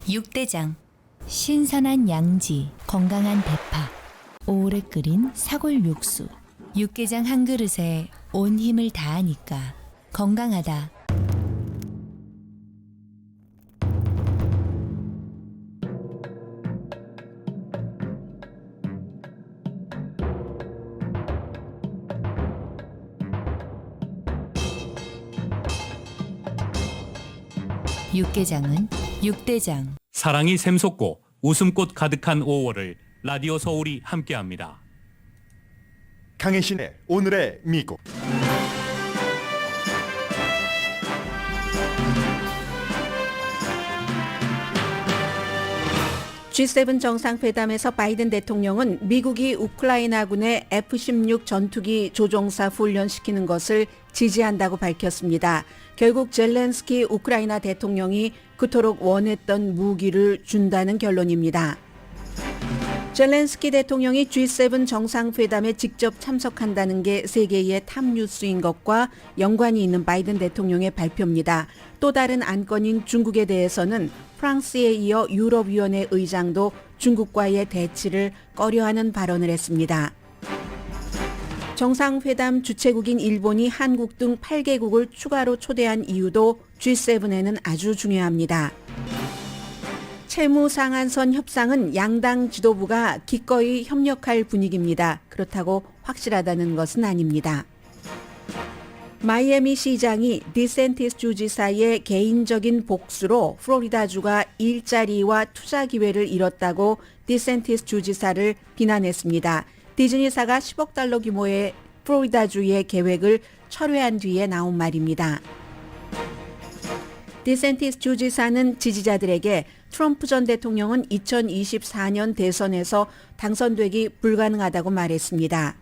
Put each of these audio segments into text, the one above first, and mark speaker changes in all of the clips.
Speaker 1: 육대장. 신선한 양지, 건강한 대파, 오래 끓인 사골 육수. 육개장 한 그릇에 온 힘을 다하니까 건강하다. 육개장은 육대장.
Speaker 2: 사랑이 샘솟고 웃음꽃 가득한 5월을 라디오 서울이 함께합니다.
Speaker 3: 강혜신의 오늘의 미국.
Speaker 4: G7 정상회담에서 바이든 대통령은 미국이 우크라이나군의 F-16 전투기 조종사 훈련시키는 것을 지지한다고 밝혔습니다. 결국 젤렌스키 우크라이나 대통령이 그토록 원했던 무기를 준다는 결론입니다. 젤렌스키 대통령이 G7 정상회담에 직접 참석한다는 게 세계의 탑 뉴스인 것과 연관이 있는 바이든 대통령의 발표입니다. 또 다른 안건인 중국에 대해서는 프랑스에 이어 유럽위원회 의장도 중국과의 대치를 꺼려하는 발언을 했습니다. 정상회담 주최국인 일본이 한국 등 8개국을 추가로 초대한 이유도 G7에는 아주 중요합니다. 채무 상한선 협상은 양당 지도부가 기꺼이 협력할 분위기입니다. 그렇다고 확실하다는 것은 아닙니다. 마이애미 시장이 디샌티스 주지사의 개인적인 복수로 플로리다주가 일자리와 투자 기회를 잃었다고 디샌티스 주지사를 비난했습니다. 디즈니사가 10억 달러 규모의 플로리다주의 계획을 철회한 뒤에 나온 말입니다. 디샌티스 주지사는 지지자들에게 트럼프 전 대통령은 2024년 대선에서 당선되기 불가능하다고 말했습니다.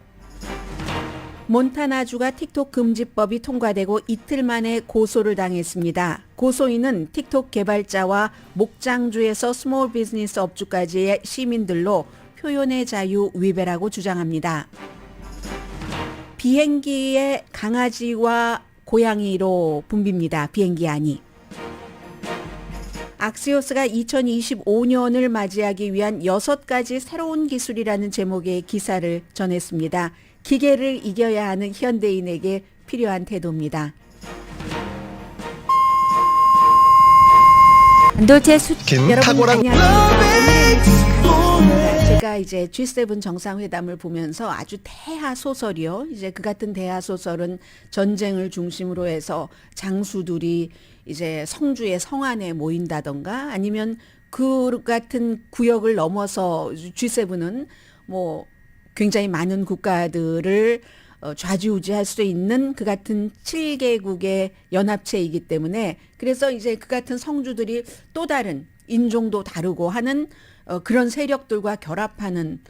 Speaker 4: 몬타나주가 틱톡 금지법이 통과되고 이틀 만에 고소를 당했습니다. 고소인은 틱톡 개발자와 목장주에서 스몰 비즈니스 업주까지의 시민들로 표현의 자유 위배라고 주장합니다. 비행기의 강아지와 고양이로 붐빕니다. 비행기 안이. 악시오스가 2025년을 맞이하기 위한 6가지 새로운 기술이라는 제목의 기사를 전했습니다. 기계를 이겨야 하는 현대인에게 필요한 태도입니다. 반도체 여러분 안녕하십니까. 제가 이제 G7 정상회담을 보면서 아주 대하 소설이요. 이제 그 같은 대하 소설은 전쟁을 중심으로 해서 장수들이 이제 성주의 성안에 모인다던가 아니면 그 같은 구역을 넘어서 G7은 뭐 굉장히 많은 국가들을 좌지우지할 수 있는 그 같은 7개국의 연합체이기 때문에 그래서 이제 그 같은 성주들이 또 다른 인종도 다르고 하는 그런 세력들과 결합하는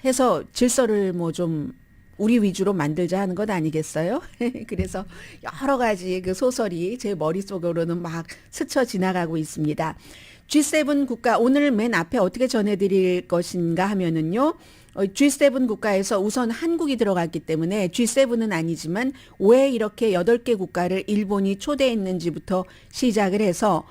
Speaker 4: 해서 질서를 뭐 좀 우리 위주로 만들자 하는 것 아니겠어요? 그래서 여러 가지 그 소설이 제 머릿속으로는 막 스쳐 지나가고 있습니다. G7 국가 오늘 맨 앞에 어떻게 전해드릴 것인가 하면은요. G7 국가에서 우선 한국이 들어갔기 때문에 G7은 아니지만 왜 이렇게 8개 국가를 일본이 초대했는지부터 시작을 해서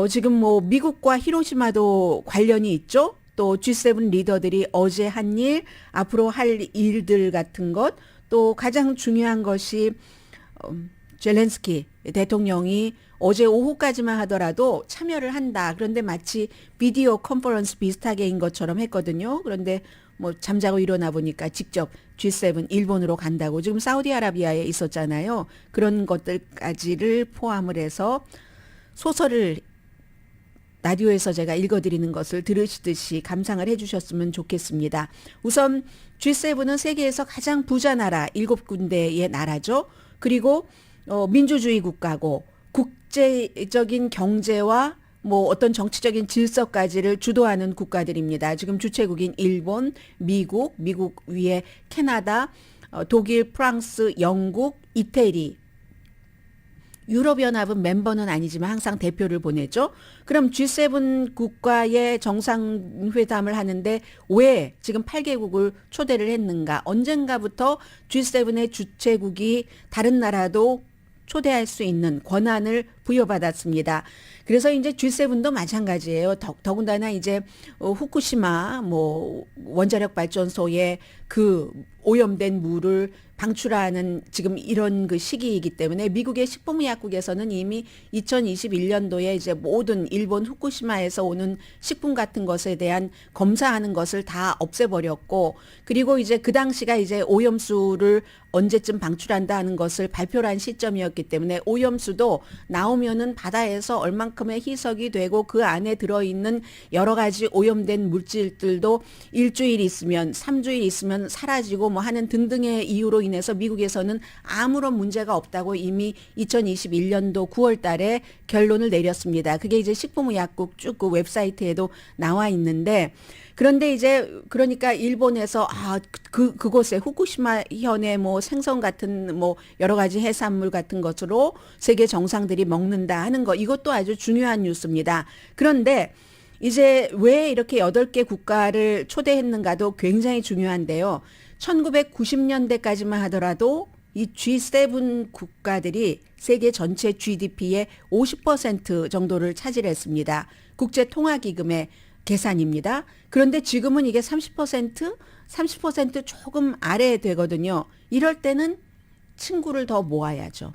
Speaker 4: 지금 뭐 미국과 히로시마도 관련이 있죠. 또 G7 리더들이 어제 한 일, 앞으로 할 일들 같은 것, 또 가장 중요한 것이 젤렌스키 대통령이 어제 오후까지만 하더라도 참여를 한다. 그런데 마치 비디오 컨퍼런스 비슷하게인 것처럼 했거든요. 그런데 뭐 잠자고 일어나 보니까 직접 G7 일본으로 간다고 지금 사우디아라비아에 있었잖아요. 그런 것들까지를 포함을 해서 소설을 라디오에서 제가 읽어드리는 것을 들으시듯이 감상을 해주셨으면 좋겠습니다. 우선 G7은 세계에서 가장 부자 나라 7군데의 나라죠. 그리고 민주주의 국가고 국제적인 경제와 뭐 어떤 정치적인 질서까지를 주도하는 국가들입니다. 지금 주최국인 일본, 미국 위에 캐나다, 독일, 프랑스, 영국, 이태리, 유럽연합은 멤버는 아니지만 항상 대표를 보내죠. 그럼 G7 국가의 정상회담을 하는데 왜 지금 8개국을 초대를 했는가? 언젠가부터 G7의 주최국이 다른 나라도 초대할 수 있는 권한을 부여받았습니다. 그래서 이제 G7도 마찬가지예요. 더군다나 이제 후쿠시마 뭐 원자력 발전소에 그 오염된 물을 방출하는 지금 이런 그 시기이기 때문에 미국의 식품의약국에서는 이미 2021년도에 이제 모든 일본 후쿠시마에서 오는 식품 같은 것에 대한 검사하는 것을 다 없애버렸고, 그리고 이제 그 당시가 이제 오염수를 언제쯤 방출한다 하는 것을 발표를 한 시점이었기 때문에 오염수도 나오면은 바다에서 얼만큼의 희석이 되고 그 안에 들어있는 여러 가지 오염된 물질들도 일주일 있으면 3주일 있으면 사라지고 뭐 하는 등등의 이유로 인해서 미국에서는 아무런 문제가 없다고 이미 2021년도 9월 달에 결론을 내렸습니다. 그게 이제 식품의약국 쭉 그 웹사이트에도 나와 있는데, 그런데 이제 그러니까 일본에서 그곳에 후쿠시마 현의 뭐 생선 같은 뭐 여러 가지 해산물 같은 것으로 세계 정상들이 먹는다 하는 거, 이것도 아주 중요한 뉴스입니다. 그런데 이제 왜 이렇게 8개 국가를 초대했는가도 굉장히 중요한데요. 1990년대까지만 하더라도 이 G7 국가들이 세계 전체 GDP의 50% 정도를 차지했습니다. 국제통화기금의 계산입니다. 그런데 지금은 이게 30% 조금 아래 되거든요. 이럴 때는 친구를 더 모아야죠.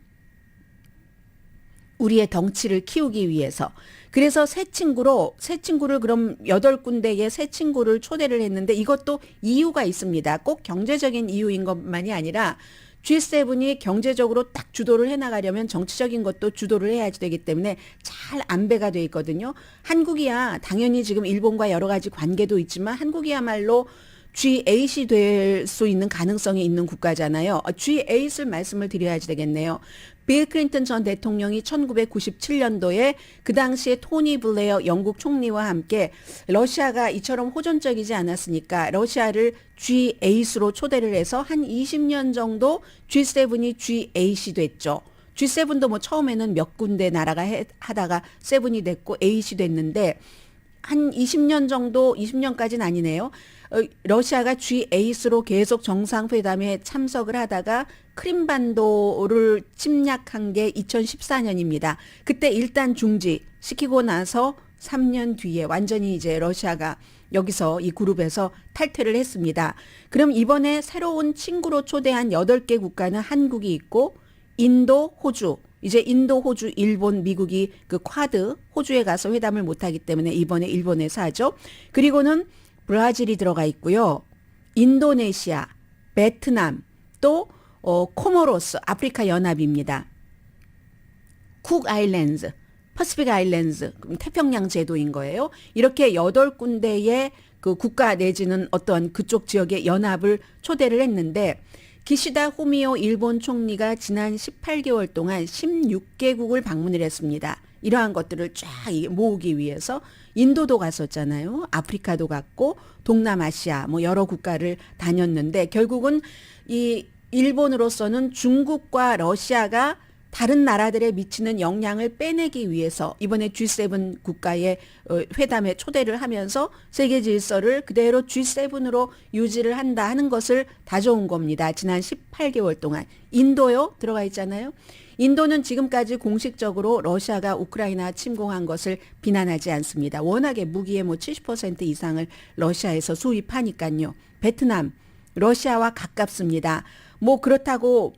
Speaker 4: 우리의 덩치를 키우기 위해서. 그래서 새 친구를 그럼 8군데의 새 친구를 초대를 했는데 이것도 이유가 있습니다. 꼭 경제적인 이유인 것만이 아니라 G7이 경제적으로 딱 주도를 해나가려면 정치적인 것도 주도를 해야 되기 때문에 잘 안배가 돼 있거든요. 한국이야 당연히 지금 일본과 여러 가지 관계도 있지만 한국이야말로 G8이 될 수 있는 가능성이 있는 국가잖아요. G8을 말씀을 드려야지 되겠네요. 빌 클린턴 전 대통령이 1997년도에 그 당시에 토니 블레어 영국 총리와 함께 러시아가 이처럼 호전적이지 않았으니까 러시아를 G8으로 초대를 해서 한 20년 정도 G7이 G8이 됐죠. G7도 뭐 처음에는 몇 군데 나라가 하다가 7이 됐고 8이 됐는데 한 20년 정도, 20년까지는 아니네요. 러시아가 G8으로 계속 정상회담에 참석을 하다가 크림반도를 침략한 게 2014년입니다. 그때 일단 중지시키고 나서 3년 뒤에 완전히 이제 러시아가 여기서 이 그룹에서 탈퇴를 했습니다. 그럼 이번에 새로운 친구로 초대한 8개 국가는 한국이 있고 인도, 호주, 이제 인도, 호주, 일본, 미국이 그 쿼드 호주에 가서 회담을 못하기 때문에 이번에 일본에서 하죠. 그리고는 브라질이 들어가 있고요. 인도네시아, 베트남, 또 코모로스, 아프리카 연합입니다. 쿡 아일랜드, 퍼시픽 아일랜드, 태평양 제도인 거예요. 이렇게 8군데의 그 국가 내지는 어떤 그쪽 지역의 연합을 초대를 했는데 기시다 후미오 일본 총리가 지난 18개월 동안 16개국을 방문을 했습니다. 이러한 것들을 쫙 모으기 위해서 인도도 갔었잖아요. 아프리카도 갔고 동남아시아 뭐 여러 국가를 다녔는데 결국은 이 일본으로서는 중국과 러시아가 다른 나라들에 미치는 영향을 빼내기 위해서 이번에 G7 국가의 회담에 초대를 하면서 세계 질서를 그대로 G7으로 유지를 한다 하는 것을 다져온 겁니다. 지난 18개월 동안. 인도요 들어가 있잖아요. 인도는 지금까지 공식적으로 러시아가 우크라이나 침공한 것을 비난하지 않습니다. 워낙에 무기의 뭐 70% 이상을 러시아에서 수입하니까요. 베트남, 러시아와 가깝습니다. 뭐 그렇다고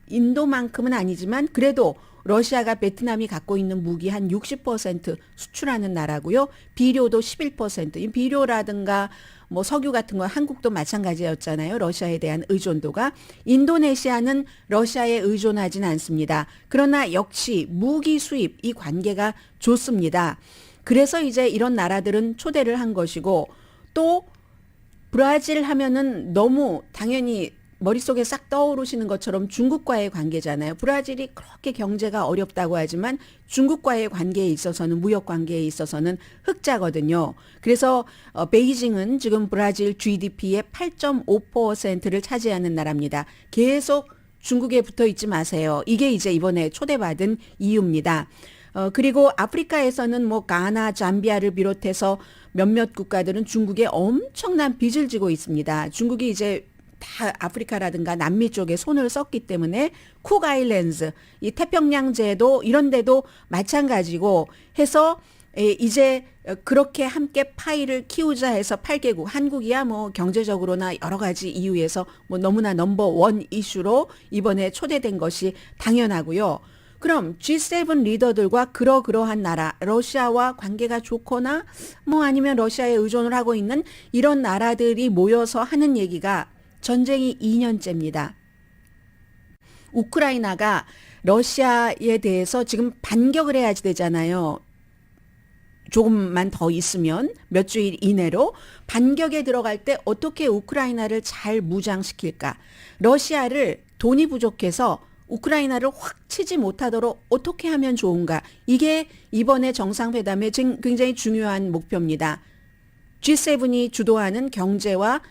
Speaker 4: 인도만큼은 아니지만 그래도 러시아가 베트남이 갖고 있는 무기 한 60% 수출하는 나라고요. 비료도 11%. 이 비료라든가 뭐 석유 같은 건 한국도 마찬가지였잖아요. 러시아에 대한 의존도가. 인도네시아는 러시아에 의존하지는 않습니다. 그러나 역시 무기 수입 이 관계가 좋습니다. 그래서 이제 이런 나라들은 초대를 한 것이고 또 브라질 하면은 너무 당연히 머릿속에 싹 떠오르시는 것처럼 중국과의 관계잖아요. 브라질이 그렇게 경제가 어렵다고 하지만 중국과의 관계에 있어서는 무역 관계에 있어서는 흑자거든요. 그래서 베이징은 지금 브라질 GDP의 8.5%를 차지하는 나라입니다. 계속 중국에 붙어 있지 마세요. 이게 이제 이번에 초대받은 이유입니다. 그리고 아프리카에서는 뭐 가나, 잠비아를 비롯해서 몇몇 국가들은 중국에 엄청난 빚을 지고 있습니다. 중국이 이제 다 아프리카라든가 남미 쪽에 손을 썼기 때문에 쿡 아일랜드, 이 태평양제도 이런 데도 마찬가지고 해서 이제 그렇게 함께 파이를 키우자 해서 8개국, 한국이야 뭐 경제적으로나 여러 가지 이유에서 뭐 너무나 넘버원 이슈로 이번에 초대된 것이 당연하고요. 그럼 G7 리더들과 그러한 나라, 러시아와 관계가 좋거나 뭐 아니면 러시아에 의존을 하고 있는 이런 나라들이 모여서 하는 얘기가 전쟁이 2년째입니다. 우크라이나가 러시아에 대해서 지금 반격을 해야지 되잖아요. 조금만 더 있으면 몇 주일 이내로 반격에 들어갈 때 어떻게 우크라이나를 잘 무장시킬까? 러시아를 돈이 부족해서 우크라이나를 확 치지 못하도록 어떻게 하면 좋은가? 이게 이번에 정상회담의 굉장히 중요한 목표입니다. G7이 주도하는 경제와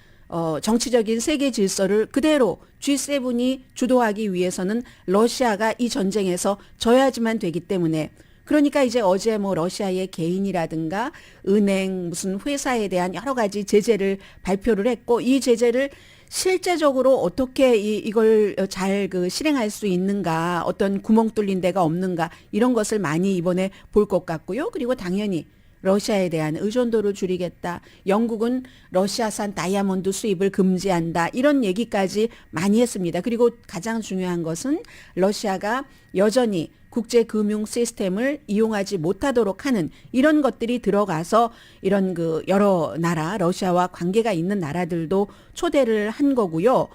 Speaker 4: 정치적인 세계 질서를 그대로 G7이 주도하기 위해서는 러시아가 이 전쟁에서 져야지만 되기 때문에 그러니까 이제 어제 뭐 러시아의 개인이라든가 은행 무슨 회사에 대한 여러 가지 제재를 발표를 했고 이 제재를 실제적으로 어떻게 이걸 잘 실행할 수 있는가 어떤 구멍 뚫린 데가 없는가 이런 것을 많이 이번에 볼 것 같고요. 그리고 당연히 러시아에 대한 의존도를 줄이겠다. 영국은 러시아산 다이아몬드 수입을 금지한다. 이런 얘기까지 많이 했습니다. 그리고 가장 중요한 것은 러시아가 여전히 국제금융 시스템을 이용하지 못하도록 하는 이런 것들이 들어가서 이런 여러 나라, 러시아와 관계가 있는 나라들도 초대를 한 거고요.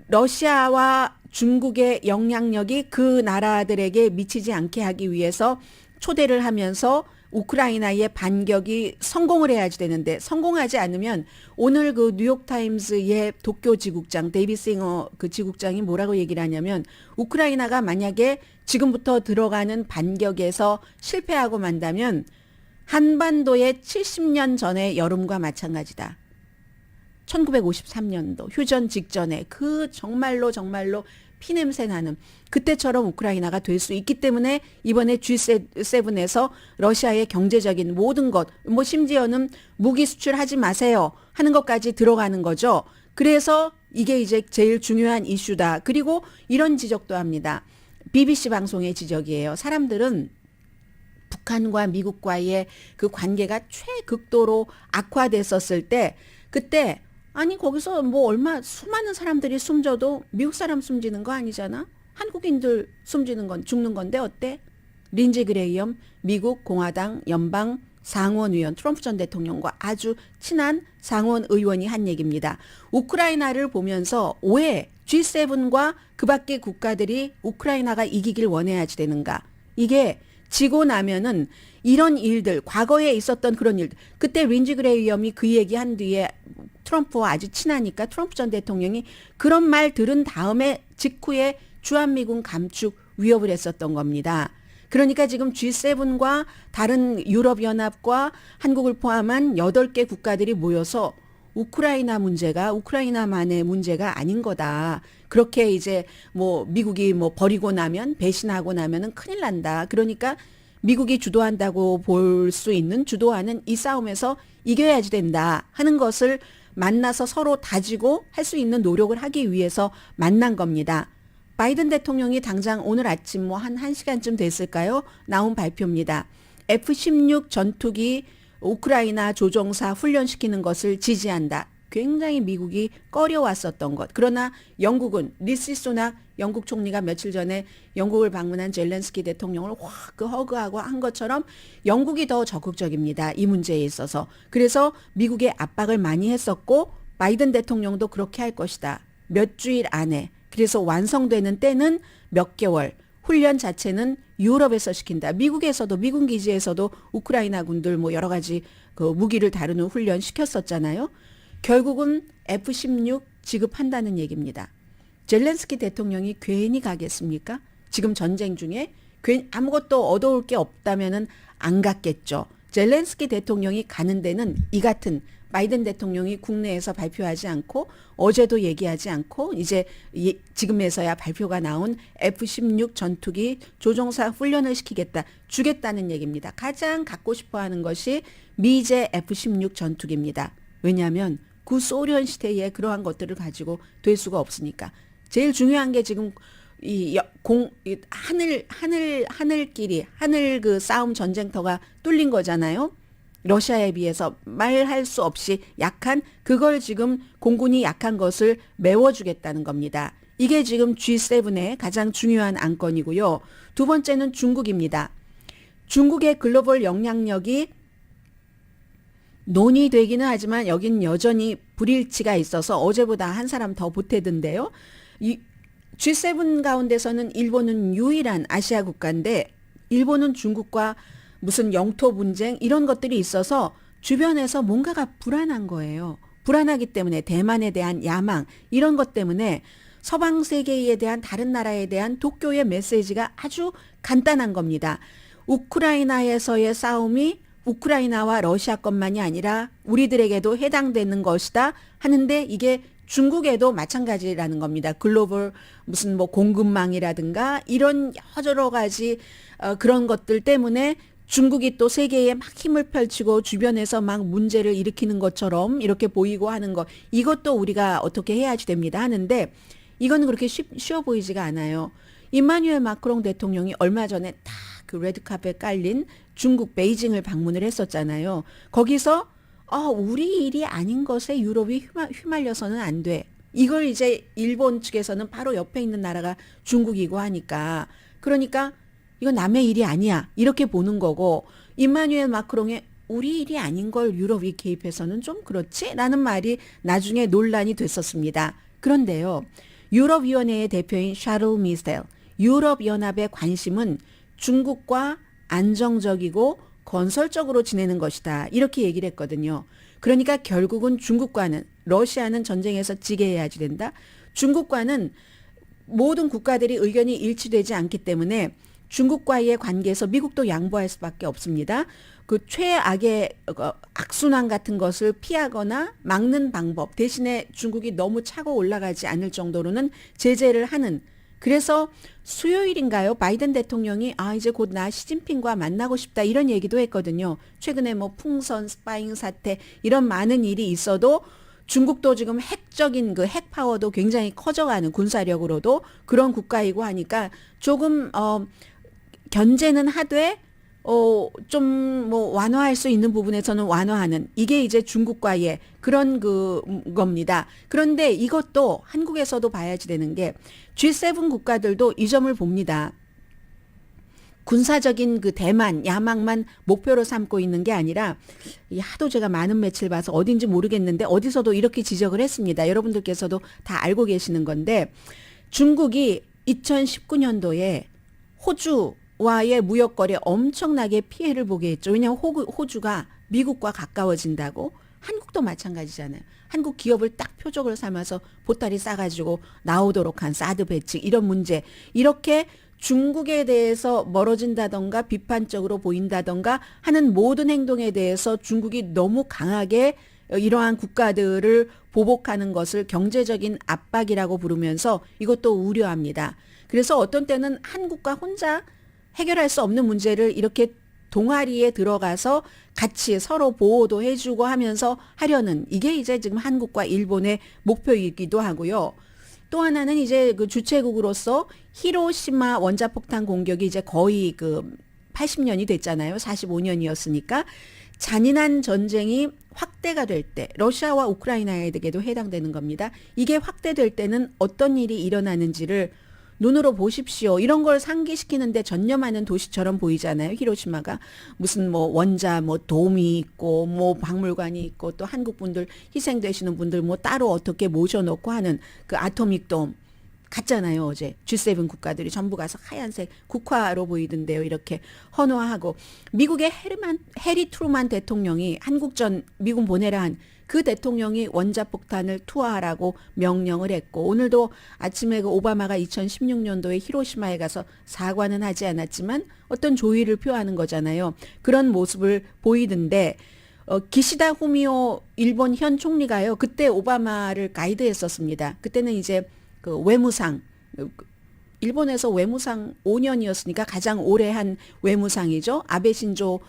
Speaker 4: 러시아와 중국의 영향력이 그 나라들에게 미치지 않게 하기 위해서 초대를 하면서 우크라이나의 반격이 성공을 해야지 되는데 성공하지 않으면 오늘 뉴욕타임스의 도쿄 지국장 데이비 싱어 지국장이 뭐라고 얘기를 하냐면 우크라이나가 만약에 지금부터 들어가는 반격에서 실패하고 만다면 한반도의 70년 전의 여름과 마찬가지다. 1953년도 휴전 직전에 정말로 피냄새 나는 그때처럼 우크라이나가 될 수 있기 때문에 이번에 G7에서 러시아의 경제적인 모든 것, 뭐 심지어는 무기 수출하지 마세요 하는 것까지 들어가는 거죠. 그래서 이게 이제 제일 중요한 이슈다. 그리고 이런 지적도 합니다. BBC 방송의 지적이에요. 사람들은 북한과 미국과의 그 관계가 최극도로 악화됐었을 때 그때 아니 거기서 뭐 수많은 사람들이 숨져도 미국 사람 숨지는 거 아니잖아. 한국인들 숨지는 건 죽는 건데 어때? 린지 그레이엄 미국 공화당 연방 상원의원 트럼프 전 대통령과 아주 친한 상원 의원이 한 얘기입니다. 우크라이나를 보면서 왜 G7과 그 밖의 국가들이 우크라이나가 이기길 원해야지 되는가? 이게 지고 나면은 이런 일들 과거에 있었던 그런 일들 그때 린지 그레이엄이 그 얘기한 뒤에 트럼프와 아주 친하니까 트럼프 전 대통령이 그런 말 들은 다음에 직후에 주한미군 감축 위협을 했었던 겁니다. 그러니까 지금 G7과 다른 유럽연합과 한국을 포함한 8개 국가들이 모여서 우크라이나 문제가 우크라이나만의 문제가 아닌 거다. 그렇게 이제 뭐 미국이 뭐 버리고 나면 배신하고 나면은 큰일 난다. 그러니까 미국이 주도한다고 볼 수 있는 주도하는 이 싸움에서 이겨야지 된다 하는 것을 만나서 서로 다지고 할 수 있는 노력을 하기 위해서 만난 겁니다. 바이든 대통령이 당장 오늘 아침 뭐 한 1시간쯤 됐을까요? 나온 발표입니다. F-16 전투기 우크라이나 조종사 훈련시키는 것을 지지한다. 굉장히 미국이 꺼려왔었던 것. 그러나 영국은 리시 수낙 영국 총리가 며칠 전에 영국을 방문한 젤렌스키 대통령을 확 허그하고 한 것처럼 영국이 더 적극적입니다. 이 문제에 있어서. 그래서 미국의 압박을 많이 했었고 바이든 대통령도 그렇게 할 것이다. 몇 주일 안에. 그래서 완성되는 때는 몇 개월. 훈련 자체는 유럽에서 시킨다. 미국에서도 미군 기지에서도 우크라이나 군들 뭐 여러 가지 무기를 다루는 훈련 시켰었잖아요. 결국은 F-16 지급한다는 얘기입니다. 젤렌스키 대통령이 괜히 가겠습니까? 지금 전쟁 중에 아무것도 얻어올 게 없다면은 안 갔겠죠. 젤렌스키 대통령이 가는 데는 이 같은 바이든 대통령이 국내에서 발표하지 않고 어제도 얘기하지 않고 이제 지금에서야 발표가 나온 F-16 전투기 조종사 훈련을 시키겠다, 주겠다는 얘기입니다. 가장 갖고 싶어 하는 것이 미제 F-16 전투기입니다. 왜냐하면 구소련 시대에 그러한 것들을 가지고 될 수가 없으니까. 제일 중요한 게 지금 하늘끼리 하늘 그 싸움 전쟁터가 뚫린 거잖아요. 러시아에 비해서 말할 수 없이 약한 그걸 지금 공군이 약한 것을 메워주겠다는 겁니다. 이게 지금 G7의 가장 중요한 안건이고요. 두 번째는 중국입니다. 중국의 글로벌 영향력이 논의되기는 하지만 여긴 여전히 불일치가 있어서 어제보다 한 사람 더 보태던데요. 이 G7 가운데서는 일본은 유일한 아시아 국가인데 일본은 중국과 무슨 영토 분쟁 이런 것들이 있어서 주변에서 뭔가가 불안한 거예요. 불안하기 때문에 대만에 대한 야망 이런 것 때문에 서방 세계에 대한 다른 나라에 대한 도쿄의 메시지가 아주 간단한 겁니다. 우크라이나에서의 싸움이 우크라이나와 러시아 것만이 아니라 우리들에게도 해당되는 것이다 하는데 이게 중국에도 마찬가지라는 겁니다. 글로벌 무슨 뭐 공급망이라든가 이런 여러 가지 그런 것들 때문에 중국이 또 세계에 막 힘을 펼치고 주변에서 막 문제를 일으키는 것처럼 이렇게 보이고 하는 것 이것도 우리가 어떻게 해야지 됩니다 하는데 이건 그렇게 쉬워 보이지가 않아요. 임마누엘 마크롱 대통령이 얼마 전에 딱 그 레드카펫 깔린 중국 베이징을 방문을 했었잖아요. 거기서 우리 일이 아닌 것에 유럽이 휘말려서는 안 돼. 이걸 이제 일본 측에서는 바로 옆에 있는 나라가 중국이고 하니까 그러니까 이건 남의 일이 아니야. 이렇게 보는 거고 임마누엘 마크롱의 우리 일이 아닌 걸 유럽이 개입해서는 좀 그렇지? 라는 말이 나중에 논란이 됐었습니다. 그런데요. 유럽위원회의 대표인 샤를 미셀, 유럽연합의 관심은 중국과 안정적이고 건설적으로 지내는 것이다. 이렇게 얘기를 했거든요. 그러니까 결국은 중국과는 러시아는 전쟁에서 지게 해야지 된다. 중국과는 모든 국가들이 의견이 일치되지 않기 때문에 중국과의 관계에서 미국도 양보할 수밖에 없습니다. 그 최악의 악순환 같은 것을 피하거나 막는 방법 대신에 중국이 너무 차고 올라가지 않을 정도로는 제재를 하는 그래서 수요일인가요? 바이든 대통령이 이제 곧 나 시진핑과 만나고 싶다 이런 얘기도 했거든요. 최근에 뭐 풍선, 스파잉 사태 이런 많은 일이 있어도 중국도 지금 핵적인 그 핵 파워도 굉장히 커져가는 군사력으로도 그런 국가이고 하니까 조금 견제는 하되 좀 뭐 완화할 수 있는 부분에서는 완화하는 이게 이제 중국과의 그런 겁니다. 그런데 이것도 한국에서도 봐야지 되는 게 G7 국가들도 이 점을 봅니다. 군사적인 그 대만, 야망만 목표로 삼고 있는 게 아니라 하도 제가 많은 매체를 봐서 어딘지 모르겠는데 어디서도 이렇게 지적을 했습니다. 여러분들께서도 다 알고 계시는 건데 중국이 2019년도에 호주와의 무역거래에 엄청나게 피해를 보게 했죠. 왜냐하면 호주가 미국과 가까워진다고 한국도 마찬가지잖아요. 한국 기업을 딱 표적을 삼아서 보따리 싸가지고 나오도록 한 사드 배치 이런 문제 이렇게 중국에 대해서 멀어진다던가 비판적으로 보인다던가 하는 모든 행동에 대해서 중국이 너무 강하게 이러한 국가들을 보복하는 것을 경제적인 압박이라고 부르면서 이것도 우려합니다. 그래서 어떤 때는 한국과 혼자 해결할 수 없는 문제를 이렇게 동아리에 들어가서 같이 서로 보호도 해주고 하면서 하려는 이게 이제 지금 한국과 일본의 목표이기도 하고요. 또 하나는 이제 그 주최국으로서 히로시마 원자폭탄 공격이 이제 거의 그 80년이 됐잖아요. 45년이었으니까 잔인한 전쟁이 확대가 될 때 러시아와 우크라이나에게도 해당되는 겁니다. 이게 확대될 때는 어떤 일이 일어나는지를 눈으로 보십시오. 이런 걸 상기시키는데 전념하는 도시처럼 보이잖아요. 히로시마가 무슨 뭐 원자 뭐 돔이 있고 뭐 박물관이 있고 또 한국 분들 희생되시는 분들 뭐 따로 어떻게 모셔놓고 하는 그 아토믹 돔 갔잖아요. 어제 G7 국가들이 전부 가서 하얀색 국화로 보이던데요. 이렇게 헌화하고 미국의 해리 트루만 대통령이 한국전 미군 보내라 한 그 대통령이 원자폭탄을 투하하라고 명령을 했고 오늘도 아침에 그 오바마가 2016년도에 히로시마에 가서 사과는 하지 않았지만 어떤 조의를 표하는 거잖아요. 그런 모습을 보이던데 기시다 후미오 일본 현 총리가요. 그때 오바마를 가이드했었습니다. 그때는 이제 그 외무상 일본에서 외무상 5년이었으니까 가장 오래 한 외무상이죠. 아베 신조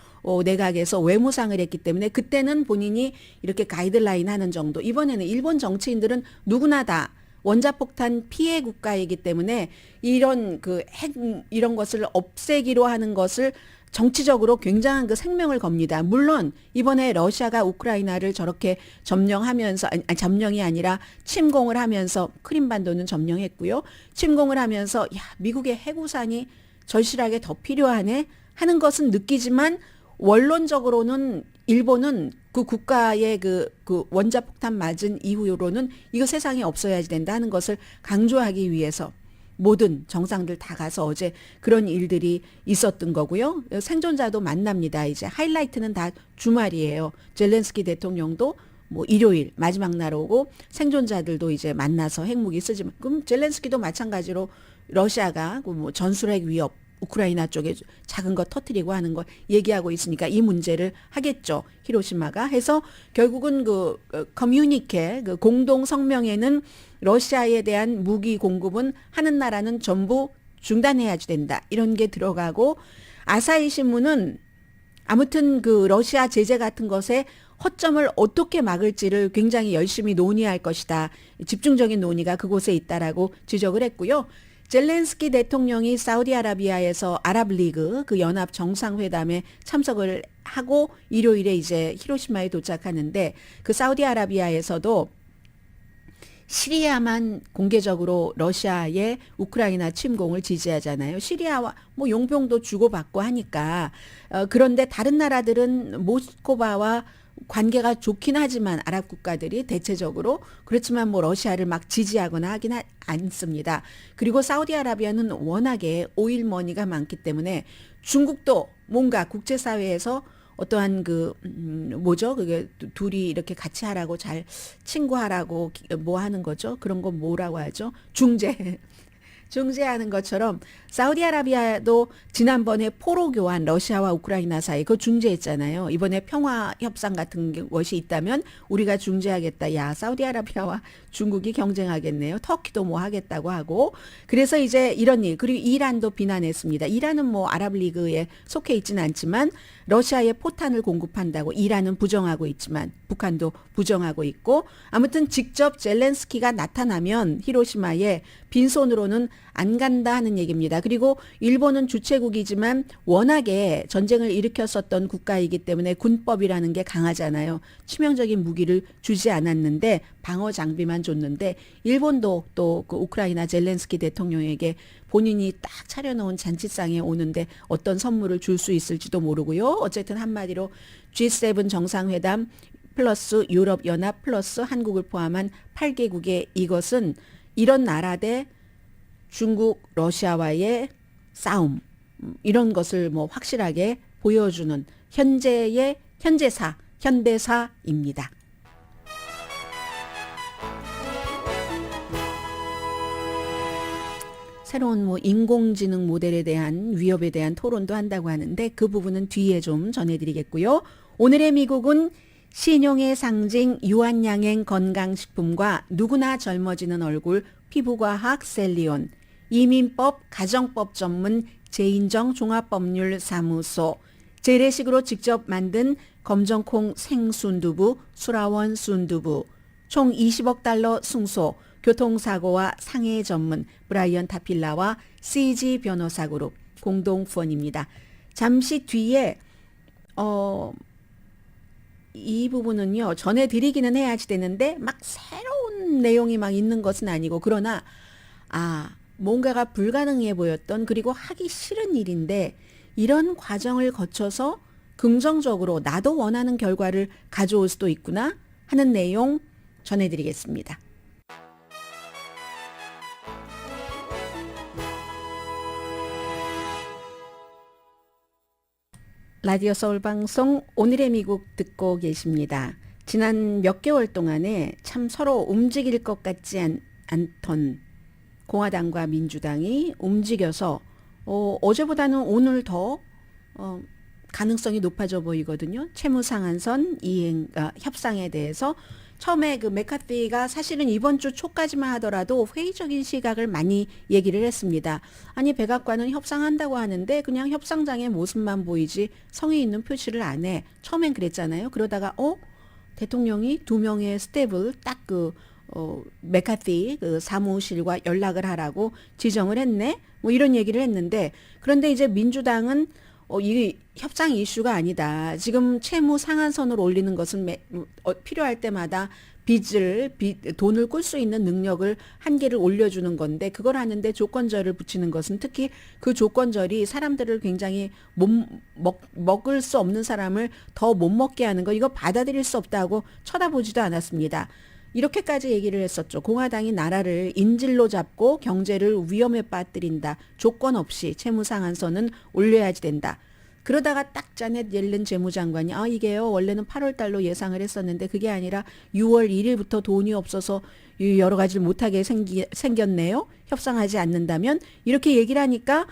Speaker 4: 내각에서 외무상을 했기 때문에 그때는 본인이 이렇게 가이드라인 하는 정도. 이번에는 일본 정치인들은 누구나 다 원자폭탄 피해 국가이기 때문에 이런 그 핵 이런 것을 없애기로 하는 것을 정치적으로 굉장한 그 생명을 겁니다. 물론 이번에 러시아가 우크라이나를 저렇게 점령하면서 점령이 아니라 침공을 하면서 크림반도는 점령했고요. 침공을 하면서 야, 미국의 해구산이 절실하게 더 필요하네 하는 것은 느끼지만 원론적으로는 일본은 그 국가의 그 원자폭탄 맞은 이후로는 이거 세상에 없어야 된다는 것을 강조하기 위해서 모든 정상들 다 가서 어제 그런 일들이 있었던 거고요. 생존자도 만납니다. 이제 하이라이트는 다 주말이에요. 젤렌스키 대통령도 뭐 일요일 마지막 날 오고 생존자들도 이제 만나서 핵무기 쓰지만 그럼 젤렌스키도 마찬가지로 러시아가 뭐 전술핵 위협 우크라이나 쪽에 작은 거 터뜨리고 하는 거 얘기하고 있으니까 이 문제를 하겠죠. 히로시마가 해서 결국은 그 커뮤니케 그 공동 성명에는 러시아에 대한 무기 공급은 하는 나라는 전부 중단해야 된다. 이런 게 들어가고 아사히 신문은 아무튼 그 러시아 제재 같은 것에 허점을 어떻게 막을지를 굉장히 열심히 논의할 것이다. 집중적인 논의가 그곳에 있다라고 지적을 했고요. 젤렌스키 대통령이 사우디아라비아에서 아랍리그 그 연합 정상회담에 참석을 하고 일요일에 이제 히로시마에 도착하는데 그 사우디아라비아에서도 시리아만 공개적으로 러시아의 우크라이나 침공을 지지하잖아요. 시리아와 뭐 용병도 주고받고 하니까 그런데 다른 나라들은 모스크바와 관계가 좋긴 하지만 아랍 국가들이 대체적으로 그렇지만 뭐 러시아를 막 지지하거나 하긴 않습니다. 그리고 사우디아라비아는 워낙에 오일머니가 많기 때문에 중국도 뭔가 국제사회에서 어떠한 그 뭐죠? 그게 둘이 이렇게 같이 하라고 잘 친구하라고 뭐 하는 거죠? 그런 거 뭐라고 하죠? 중재하는 것처럼 사우디아라비아도 지난번에 포로 교환 러시아와 우크라이나 사이 그거 중재했잖아요. 이번에 평화 협상 같은 것이 있다면 우리가 중재하겠다. 야, 사우디아라비아와 중국이 경쟁하겠네요. 터키도 뭐 하겠다고 하고. 그래서 이제 이런 일. 그리고 이란도 비난했습니다. 이란은 뭐 아랍리그에 속해 있지는 않지만 러시아에 포탄을 공급한다고 이란은 부정하고 있지만 북한도 부정하고 있고 아무튼 직접 젤렌스키가 나타나면 히로시마에 빈손으로는 안 간다 하는 얘기입니다. 그리고 일본은 주체국이지만 워낙에 전쟁을 일으켰었던 국가이기 때문에 군법이라는 게 강하잖아요. 치명적인 무기를 주지 않았는데 방어 장비만 줬는데 일본도 또 그 우크라이나 젤렌스키 대통령에게 본인이 딱 차려놓은 잔치상에 오는데 어떤 선물을 줄 수 있을지도 모르고요. 어쨌든 한마디로 G7 정상회담 플러스 유럽연합 플러스 한국을 포함한 8개국의 이것은 이런 나라 대 중국, 러시아와의 싸움 이런 것을 뭐 확실하게 보여주는 현재의 현대사입니다. 새로운 뭐 인공지능 모델에 대한 위협에 대한 토론도 한다고 하는데 그 부분은 뒤에 좀 전해드리겠고요. 오늘의 미국은 신용의 상징 유한양행 건강식품과 누구나 젊어지는 얼굴 피부과학 셀리온, 이민법 가정법 전문 제인정 종합법률사무소, 재래식으로 직접 만든 검정콩 생순두부 수라원 순두부, 총 20억 달러 승소, 교통사고와 상해 전문 브라이언 타필라와 CG 변호사그룹 공동 후원입니다. 잠시 뒤에 이 부분은요 전해드리기는 해야지 되는데 막 새로운 내용이 막 있는 것은 아니고 그러나 뭔가가 불가능해 보였던 그리고 하기 싫은 일인데 이런 과정을 거쳐서 긍정적으로 나도 원하는 결과를 가져올 수도 있구나 하는 내용 전해드리겠습니다. 라디오 서울방송 오늘의 미국 듣고 계십니다. 지난 몇 개월 동안에 참 서로 움직일 것 같지 않던 공화당과 민주당이 움직여서 어제보다는 오늘 더 가능성이 높아져 보이거든요. 채무상한선 이행 협상에 대해서 처음에 그 메카티가 사실은 이번 주 초까지만 하더라도 회의적인 시각을 많이 얘기를 했습니다. 아니 백악관은 협상한다고 하는데 그냥 협상장의 모습만 보이지 성의 있는 표시를 안 해. 처음엔 그랬잖아요. 그러다가 대통령이 2명의 스텝을 딱 메카티 그 사무실과 연락을 하라고 지정을 했네. 뭐 이런 얘기를 했는데 그런데 이제 민주당은 이 협상 이슈가 아니다. 지금 채무 상한선을 올리는 것은 필요할 때마다 돈을 꿀 수 있는 능력을 한계를 올려주는 건데 그걸 하는데 조건절을 붙이는 것은 특히 그 조건절이 사람들을 굉장히 먹을 수 없는 사람을 더 못 먹게 하는 거 이거 받아들일 수 없다고 쳐다보지도 않았습니다. 이렇게까지 얘기를 했었죠. 공화당이 나라를 인질로 잡고 경제를 위험에 빠뜨린다. 조건 없이 채무 상한선은 올려야지 된다. 그러다가 딱 자넷 옐런 재무장관이 이게요 원래는 8월 달로 예상을 했었는데 그게 아니라 6월 1일부터 돈이 없어서 여러 가지를 못하게 생겼네요. 협상하지 않는다면 이렇게 얘기를 하니까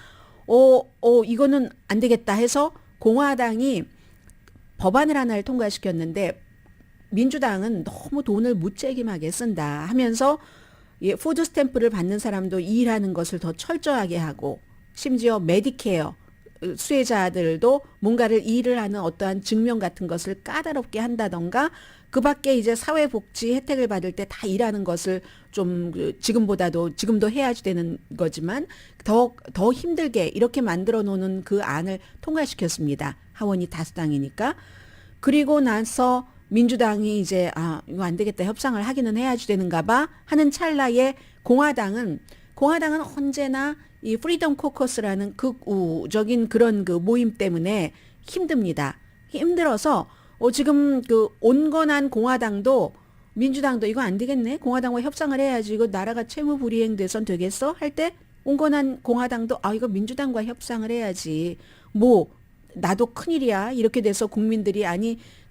Speaker 4: 이거는 안 되겠다 해서 공화당이 법안을 하나를 통과시켰는데 민주당은 너무 돈을 무책임하게 쓴다 하면서 푸드 스탬프를 받는 사람도 일하는 것을 더 철저하게 하고 심지어 메디케어 수혜자들도 뭔가를 일을 하는 어떠한 증명 같은 것을 까다롭게 한다던가 그 밖에 이제 사회복지 혜택을 받을 때 다 일하는 것을 좀 지금도 해야지 되는 거지만 더 힘들게 이렇게 만들어 놓는 그 안을 통과시켰습니다. 하원이 다수당이니까. 그리고 나서 민주당이 이제 이거 안 되겠다 협상을 하기는 해야지 되는가 봐 하는 찰나에 공화당은 언제나 이 프리덤 코커스라는 극우적인 그런 그 모임 때문에 힘듭니다. 힘들어서 지금 그 온건한 공화당도 민주당도 이거 안 되겠네. 공화당과 협상을 해야지. 이거 나라가 채무 불이행돼선 되겠어? 할 때 온건한 공화당도 이거 민주당과 협상을 해야지. 나도 큰일이야. 이렇게 돼서 국민들이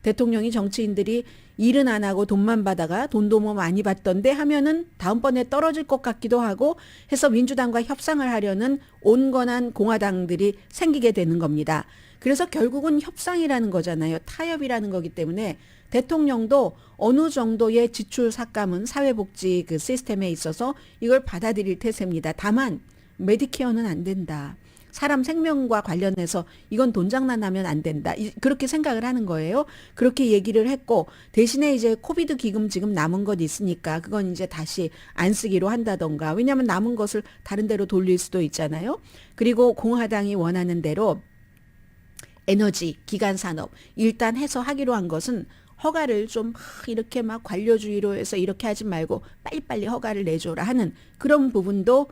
Speaker 4: 대통령이 정치인들이 일은 안 하고 돈만 받아가 돈도 뭐 많이 받던데 하면은 다음번에 떨어질 것 같기도 하고 해서 민주당과 협상을 하려는 온건한 공화당들이 생기게 되는 겁니다. 그래서 결국은 협상이라는 거잖아요. 타협이라는 거기 때문에 대통령도 어느 정도의 지출 삭감은 사회복지 그 시스템에 있어서 이걸 받아들일 태세입니다. 다만 메디케어는 안 된다. 사람 생명과 관련해서 이건 돈 장난하면 안 된다. 그렇게 생각을 하는 거예요. 그렇게 얘기를 했고 대신에 이제 코비드 기금 지금 남은 것 있으니까 그건 이제 다시 안 쓰기로 한다던가. 왜냐하면 남은 것을 다른 데로 돌릴 수도 있잖아요. 그리고 공화당이 원하는 대로 에너지, 기간 산업 일단 해서 하기로 한 것은 허가를 좀 이렇게 막 관료주의로 해서 이렇게 하지 말고 빨리빨리 허가를 내줘라 하는 그런 부분도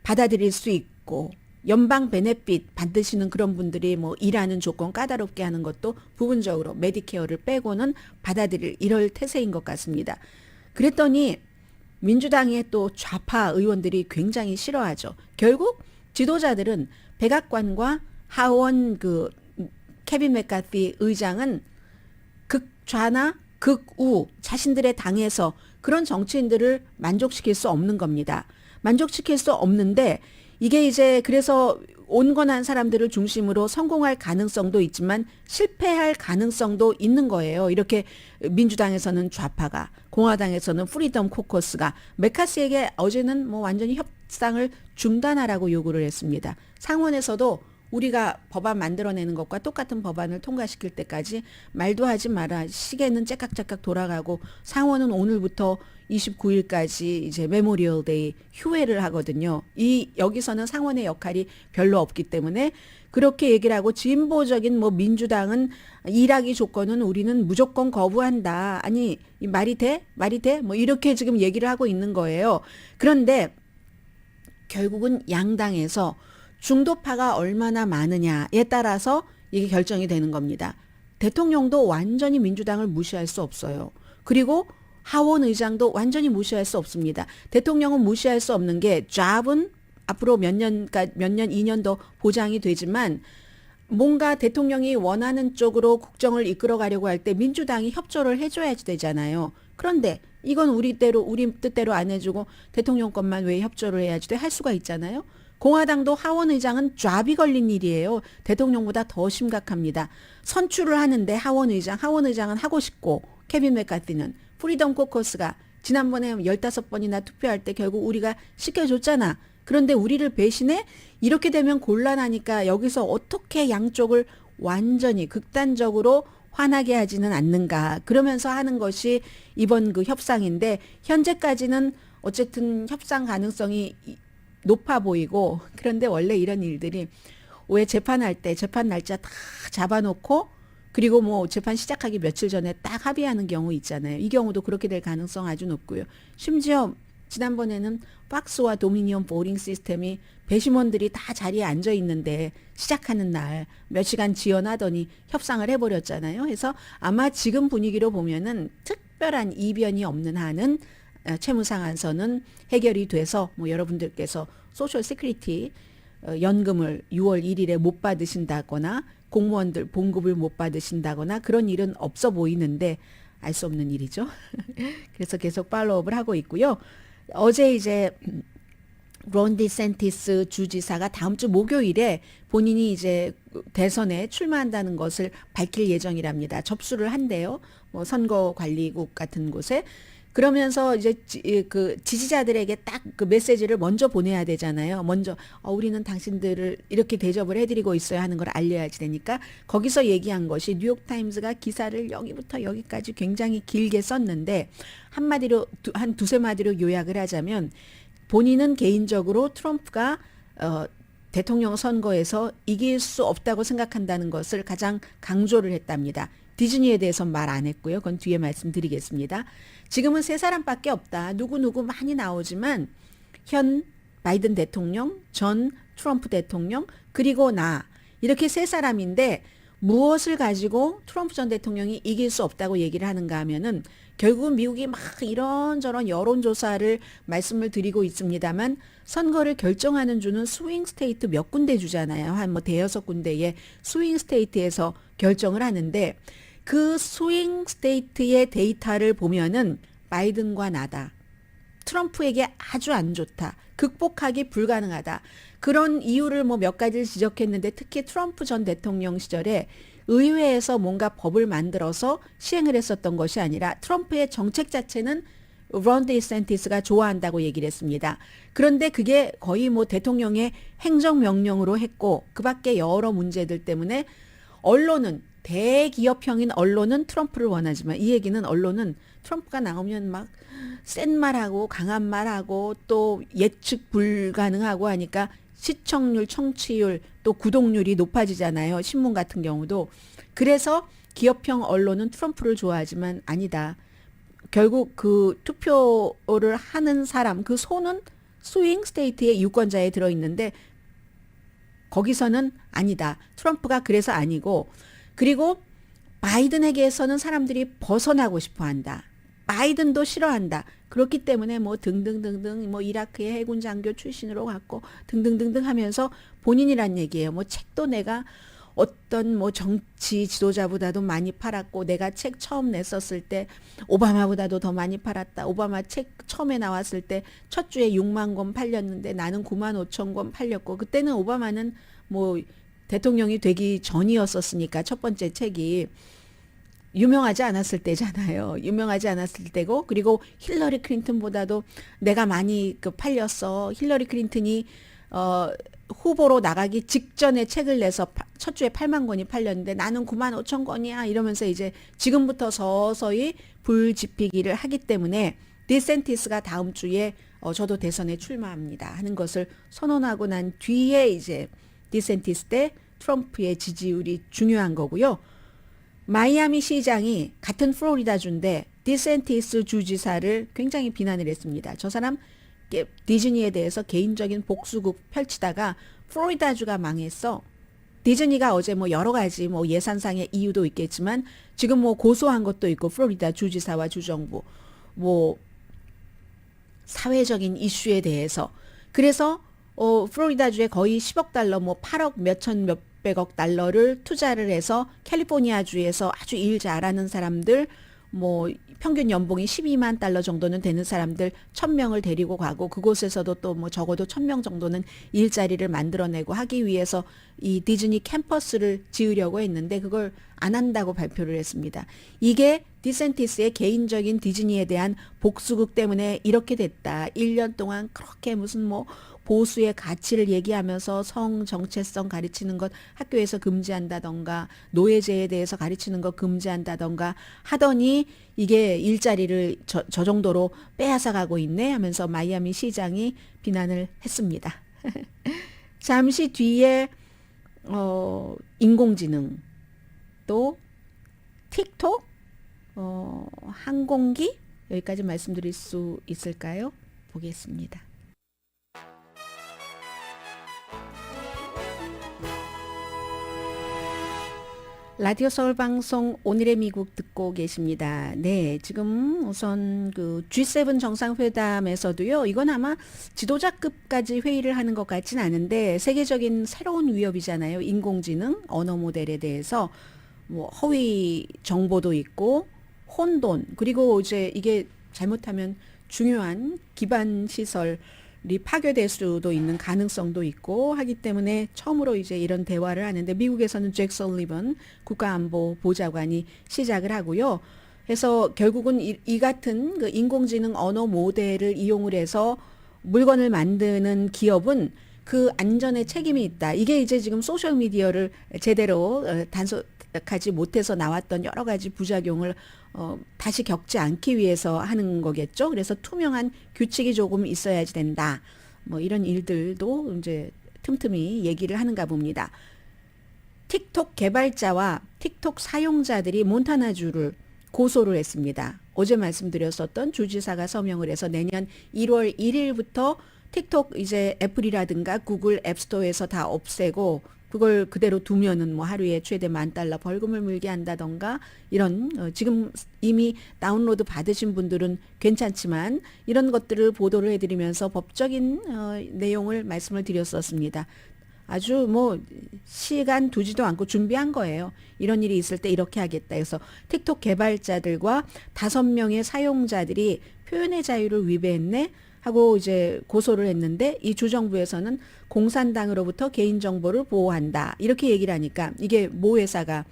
Speaker 4: 받아들일 수 있고 연방 베네핏 받으시는 그런 분들이 뭐 일하는 조건 까다롭게 하는 것도 부분적으로 메디케어를 빼고는 받아들일 이럴 태세인 것 같습니다. 그랬더니 민주당의 또 좌파 의원들이 굉장히 싫어하죠. 결국 지도자들은 백악관과 하원 그 케빈 메카티 의장은 극좌나 극우 자신들의 당에서 그런 정치인들을 만족시킬 수 없는 겁니다. 만족시킬 수 없는데 이게 이제 그래서 온건한 사람들을 중심으로 성공할 가능성도 있지만 실패할 가능성도 있는 거예요. 이렇게 민주당에서는 좌파가, 공화당에서는 프리덤 코커스가 메카시에게 어제는 뭐 완전히 협상을 중단하라고 요구를 했습니다. 상원에서도 우리가 법안 만들어내는 것과 똑같은 법안을 통과시킬 때까지 말도 하지 마라. 시계는 째깍째깍 돌아가고 상원은 오늘부터 29일까지 이제 메모리얼 데이 휴회를 하거든요. 여기서는 상원의 역할이 별로 없기 때문에 그렇게 얘기를 하고 진보적인 뭐 민주당은 일하기 조건은 우리는 무조건 거부한다. 아니 말이 돼? 뭐 이렇게 지금 얘기를 하고 있는 거예요. 그런데 결국은 양당에서 중도파가 얼마나 많으냐에 따라서 이게 결정이 되는 겁니다. 대통령도 완전히 민주당을 무시할 수 없어요. 그리고 하원 의장도 완전히 무시할 수 없습니다. 대통령은 무시할 수 없는 게 잡은 앞으로 몇 년, 2년 더 보장이 되지만 뭔가 대통령이 원하는 쪽으로 국정을 이끌어 가려고 할 때 민주당이 협조를 해줘야지 되잖아요. 그런데 이건 우리 뜻대로 안 해주고 대통령 것만 왜 협조를 해야지 돼? 할 수가 있잖아요. 공화당도 하원 의장은 잡이 걸린 일이에요. 대통령보다 더 심각합니다. 선출을 하는데 하원 의장은 하고 싶고 케빈 맥카티는 프리덤 코커스가 지난번에 15번이나 투표할 때 결국 우리가 시켜줬잖아. 그런데 우리를 배신해? 이렇게 되면 곤란하니까 여기서 어떻게 양쪽을 완전히 극단적으로 화나게 하지는 않는가. 그러면서 하는 것이 이번 그 협상인데 현재까지는 어쨌든 협상 가능성이 높아 보이고 그런데 원래 이런 일들이 왜 재판할 때 재판 날짜 다 잡아놓고 그리고 뭐 재판 시작하기 며칠 전에 딱 합의하는 경우 있잖아요. 이 경우도 그렇게 될 가능성 아주 높고요. 심지어 지난번에는 박스와 도미니언 보링 시스템이 배심원들이 다 자리에 앉아 있는데 시작하는 날 몇 시간 지연하더니 협상을 해버렸잖아요. 그래서 아마 지금 분위기로 보면은 특별한 이변이 없는 한은 채무상한선은 해결이 돼서 뭐 여러분들께서 소셜 시큐리티 연금을 6월 1일에 못 받으신다거나 공무원들 봉급을 못 받으신다거나 그런 일은 없어 보이는데 알 수 없는 일이죠. 그래서 계속 팔로우업을 하고 있고요. 어제 이제 론 디센티스 주지사가 다음 주 목요일에 본인이 이제 대선에 출마한다는 것을 밝힐 예정이랍니다. 접수를 한대요. 뭐 선거관리국 같은 곳에. 그러면서 이제 그 지지자들에게 딱 그 메시지를 먼저 보내야 되잖아요. 먼저 우리는 당신들을 이렇게 대접을 해드리고 있어야 하는 걸 알려야지 되니까 거기서 얘기한 것이 뉴욕타임스가 기사를 여기부터 여기까지 굉장히 길게 썼는데 한마디로 한 두세 마디로 요약을 하자면 본인은 개인적으로 트럼프가 대통령 선거에서 이길 수 없다고 생각한다는 것을 가장 강조를 했답니다. 디즈니에 대해서는 말 안 했고요. 그건 뒤에 말씀드리겠습니다. 지금은 세 사람밖에 없다. 누구누구 많이 나오지만 현 바이든 대통령, 전 트럼프 대통령, 그리고 나 이렇게 세 사람인데 무엇을 가지고 트럼프 전 대통령이 이길 수 없다고 얘기를 하는가 하면은 결국은 미국이 막 이런저런 여론조사를 말씀을 드리고 있습니다만 선거를 결정하는 주는 스윙 스테이트 몇 군데 주잖아요. 한 뭐 대여섯 군데의 스윙 스테이트에서 결정을 하는데 그 스윙 스테이트의 데이터를 보면은 바이든과 나다. 트럼프에게 아주 안 좋다. 극복하기 불가능하다. 그런 이유를 뭐 몇 가지를 지적했는데 특히 트럼프 전 대통령 시절에 의회에서 뭔가 법을 만들어서 시행을 했었던 것이 아니라 트럼프의 정책 자체는 론 디센티스가 좋아한다고 얘기를 했습니다. 그런데 그게 거의 뭐 대통령의 행정명령으로 했고 그 밖에 여러 문제들 때문에 언론은 대기업형인 언론은 트럼프를 원하지만 이 얘기는 언론은 트럼프가 나오면 막 센 말하고 강한 말하고 또 예측 불가능하고 하니까 시청률, 청취율, 또 구독률이 높아지잖아요. 신문 같은 경우도. 그래서 기업형 언론은 트럼프를 좋아하지만 아니다. 결국 그 투표를 하는 사람, 그 손은 스윙 스테이트의 유권자에 들어있는데 거기서는 아니다. 트럼프가 그래서 아니고 그리고 바이든에게서는 사람들이 벗어나고 싶어 한다. 바이든도 싫어한다. 그렇기 때문에 뭐 등등등등 뭐 이라크의 해군 장교 출신으로 갔고 등등등등 하면서 본인이란 얘기예요. 뭐 책도 내가 어떤 뭐 정치 지도자보다도 많이 팔았고 내가 책 처음 냈었을 때 오바마보다도 더 많이 팔았다. 오바마 책 처음에 나왔을 때 첫 주에 6만 권 팔렸는데 나는 9만 5천 권 팔렸고 그때는 오바마는 뭐 대통령이 되기 전이었었으니까 첫 번째 책이 유명하지 않았을 때잖아요. 유명하지 않았을 때고 그리고 힐러리 클린턴보다도 내가 많이 그 팔렸어. 힐러리 클린턴이 후보로 나가기 직전에 책을 내서 첫 주에 8만 권이 팔렸는데 나는 9만 5천 권이야 이러면서 이제 지금부터 서서히 불지피기를 하기 때문에 디센티스가 다음 주에 저도 대선에 출마합니다 하는 것을 선언하고 난 뒤에 이제 디센티스 대 트럼프의 지지율이 중요한 거고요. 마이애미 시장이 같은 플로리다주인데 디센티스 주지사를 굉장히 비난을 했습니다. 저 사람 디즈니에 대해서 개인적인 복수국 펼치다가 플로리다주가 망했어. 디즈니가 어제 뭐 여러 가지 뭐 예산상의 이유도 있겠지만 지금 뭐 고소한 것도 있고 플로리다 주지사와 주정부 뭐 사회적인 이슈에 대해서 그래서 플로리다주에 거의 10억 달러 뭐 8억 몇천 몇백억 달러를 투자를 해서 캘리포니아주에서 아주 일 잘하는 사람들 뭐 평균 연봉이 12만 달러 정도는 되는 사람들 1,000명을 데리고 가고 그곳에서도 또 뭐 적어도 1,000명 정도는 일자리를 만들어내고 하기 위해서 이 디즈니 캠퍼스를 지으려고 했는데 그걸 안 한다고 발표를 했습니다. 이게 디센티스의 개인적인 디즈니에 대한 복수극 때문에 이렇게 됐다. 1년 동안 그렇게 무슨 뭐 보수의 가치를 얘기하면서 성 정체성 가르치는 것 학교에서 금지한다던가 노예제에 대해서 가르치는 것 금지한다던가 하더니 이게 일자리를 저 정도로 빼앗아 가고 있네 하면서 마이애미 시장이 비난을 했습니다. 잠시 뒤에 인공지능 또 틱톡 항공기 여기까지 말씀드릴 수 있을까요? 보겠습니다. 라디오 서울 방송 오늘의 미국 듣고 계십니다. 네, 지금 우선 그 G7 정상회담에서도요. 이건 아마 지도자급까지 회의를 하는 것 같진 않은데 세계적인 새로운 위협이잖아요. 인공지능, 언어 모델에 대해서 뭐 허위 정보도 있고 혼돈 그리고 이제 이게 잘못하면 중요한 기반 시설이 파괴될 수도 있는 가능성도 있고 하기 때문에 처음으로 이제 이런 대화를 하는데 미국에서는 잭 설리번 국가안보 보좌관이 시작을 하고요. 그래서 결국은 이 같은 그 인공지능 언어 모델을 이용을 해서 물건을 만드는 기업은 그 안전에 책임이 있다. 이게 이제 지금 소셜 미디어를 제대로 단속하지 못해서 나왔던 여러 가지 부작용을 다시 겪지 않기 위해서 하는 거겠죠. 그래서 투명한 규칙이 조금 있어야지 된다. 뭐 이런 일들도 이제 틈틈이 얘기를 하는가 봅니다. 틱톡 개발자와 틱톡 사용자들이 몬타나주를 고소를 했습니다. 어제 말씀드렸었던 주지사가 서명을 해서 내년 1월 1일부터 틱톡 이제 애플이라든가 구글 앱스토어에서 다 없애고 그걸 그대로 두면은 뭐 하루에 최대 $10,000 벌금을 물게 한다던가 이런 지금 이미 다운로드 받으신 분들은 괜찮지만 이런 것들을 보도를 해드리면서 법적인 내용을 말씀을 드렸었습니다. 아주 뭐 시간 두지도 않고 준비한 거예요. 이런 일이 있을 때 이렇게 하겠다 해서 틱톡 개발자들과 5명의 사용자들이 표현의 자유를 위배했네 하고 이제 고소를 했는데 이 주정부에서는 공산당으로부터 개인정보를 보호한다 이렇게 얘기를 하니까 이게 모 회사가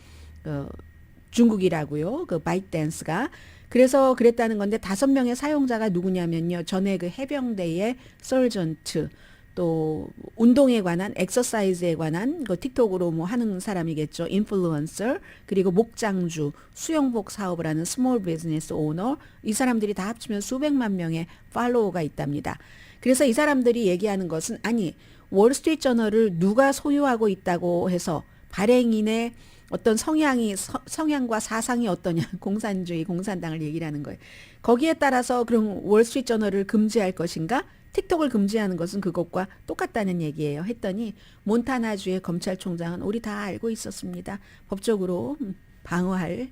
Speaker 4: 중국이라고요. 그 바이트댄스가 그래서 그랬다는 건데 5명의 사용자가 누구냐면요. 전에 그 해병대의 설전트 또 운동에 관한 엑서사이즈에 관한 그 틱톡으로 뭐 하는 사람이겠죠. 인플루언서 그리고 목장주 수영복 사업을 하는 스몰 비즈니스 오너 이 사람들이 다 합치면 수백만 명의 팔로워가 있답니다. 그래서 이 사람들이 얘기하는 것은 아니 월스트리트 저널을 누가 소유하고 있다고 해서 발행인의 어떤 성향과 사상이 어떠냐 공산주의 공산당을 얘기를 하는 거예요. 거기에 따라서 그럼 월스트리트 저널을 금지할 것인가? 틱톡을 금지하는 것은 그것과 똑같다는 얘기예요. 했더니 몬타나주의 검찰총장은 우리 다 알고 있었습니다. 법적으로 방어할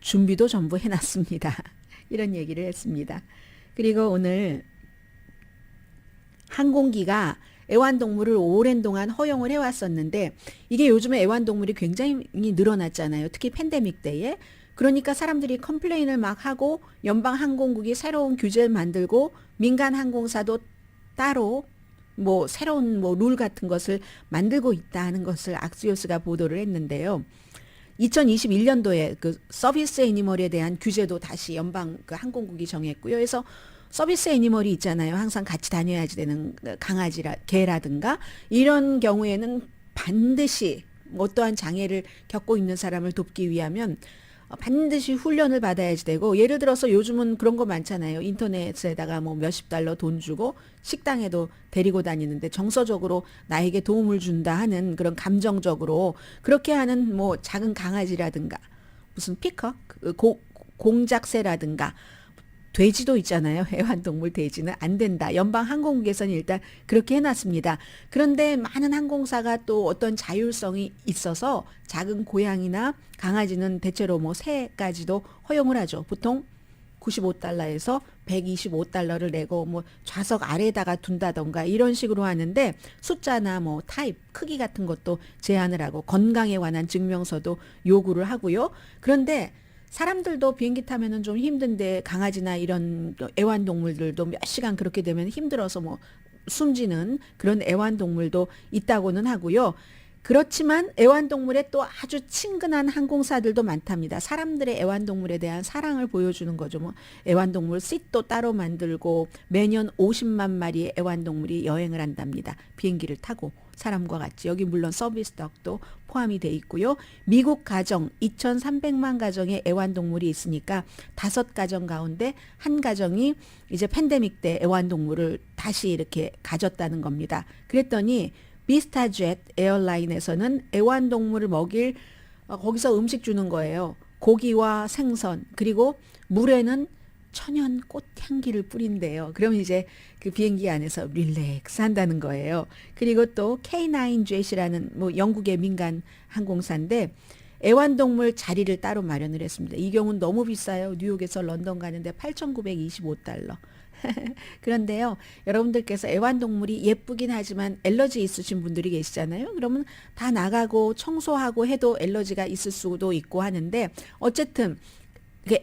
Speaker 4: 준비도 전부 해놨습니다. 이런 얘기를 했습니다. 그리고 오늘 항공기가 애완동물을 오랜 동안 허용을 해왔었는데 이게 요즘에 애완동물이 굉장히 늘어났잖아요. 특히 팬데믹 때에. 그러니까 사람들이 컴플레인을 막 하고 연방항공국이 새로운 규제를 만들고 민간 항공사도 따로 뭐 새로운 뭐 룰 같은 것을 만들고 있다는 것을 악시오스가 보도를 했는데요. 2021년도에 그 서비스 애니멀에 대한 규제도 다시 연방 그 항공국이 정했고요. 그래서 서비스 애니멀이 있잖아요. 항상 같이 다녀야지 되는 개라든가 이런 경우에는 반드시 어떠한 장애를 겪고 있는 사람을 돕기 위하면 반드시 훈련을 받아야지 되고 예를 들어서 요즘은 그런 거 많잖아요. 인터넷에다가 뭐 몇십 달러 돈 주고 식당에도 데리고 다니는데 정서적으로 나에게 도움을 준다 하는 그런 감정적으로 그렇게 하는 뭐 작은 강아지라든가 무슨 피커 공작새라든가 돼지도 있잖아요. 애완동물 돼지는 안 된다. 연방항공국에서는 일단 그렇게 해놨습니다. 그런데 많은 항공사가 또 어떤 자율성이 있어서 작은 고양이나 강아지는 대체로 뭐 새까지도 허용을 하죠. 보통 $95에서 $125를 내고 뭐 좌석 아래에다가 둔다던가 이런 식으로 하는데 숫자나 뭐 타입, 크기 같은 것도 제한을 하고 건강에 관한 증명서도 요구를 하고요. 그런데 사람들도 비행기 타면은 좀 힘든데 강아지나 이런 애완동물들도 몇 시간 그렇게 되면 힘들어서 뭐 숨지는 그런 애완동물도 있다고는 하고요. 그렇지만 애완동물에 또 아주 친근한 항공사들도 많답니다. 사람들의 애완동물에 대한 사랑을 보여주는 거죠. 뭐 애완동물 씰도 따로 만들고 매년 50만 마리의 애완동물이 여행을 한답니다. 비행기를 타고 사람과 같이. 여기 물론 서비스 덕도 포함이 돼 있고요. 미국 가정 2,300만 가정의 애완동물이 있으니까 5가정 가운데 한 가정이 이제 팬데믹 때 애완동물을 다시 이렇게 가졌다는 겁니다. 그랬더니 비스타젯 에어라인에서는 애완동물을 먹일 거기서 음식 주는 거예요. 고기와 생선 그리고 물에는 천연 꽃향기를 뿌린대요. 그러면 이제 그 비행기 안에서 릴렉스 한다는 거예요. 그리고 또 K9Jet이라는 뭐 영국의 민간 항공사인데 애완동물 자리를 따로 마련을 했습니다. 이 경우는 너무 비싸요. 뉴욕에서 런던 가는데 8,925달러. 그런데요, 여러분들께서 애완동물이 예쁘긴 하지만 엘러지 있으신 분들이 계시잖아요. 그러면 다 나가고 청소하고 해도 엘러지가 있을 수도 있고 하는데 어쨌든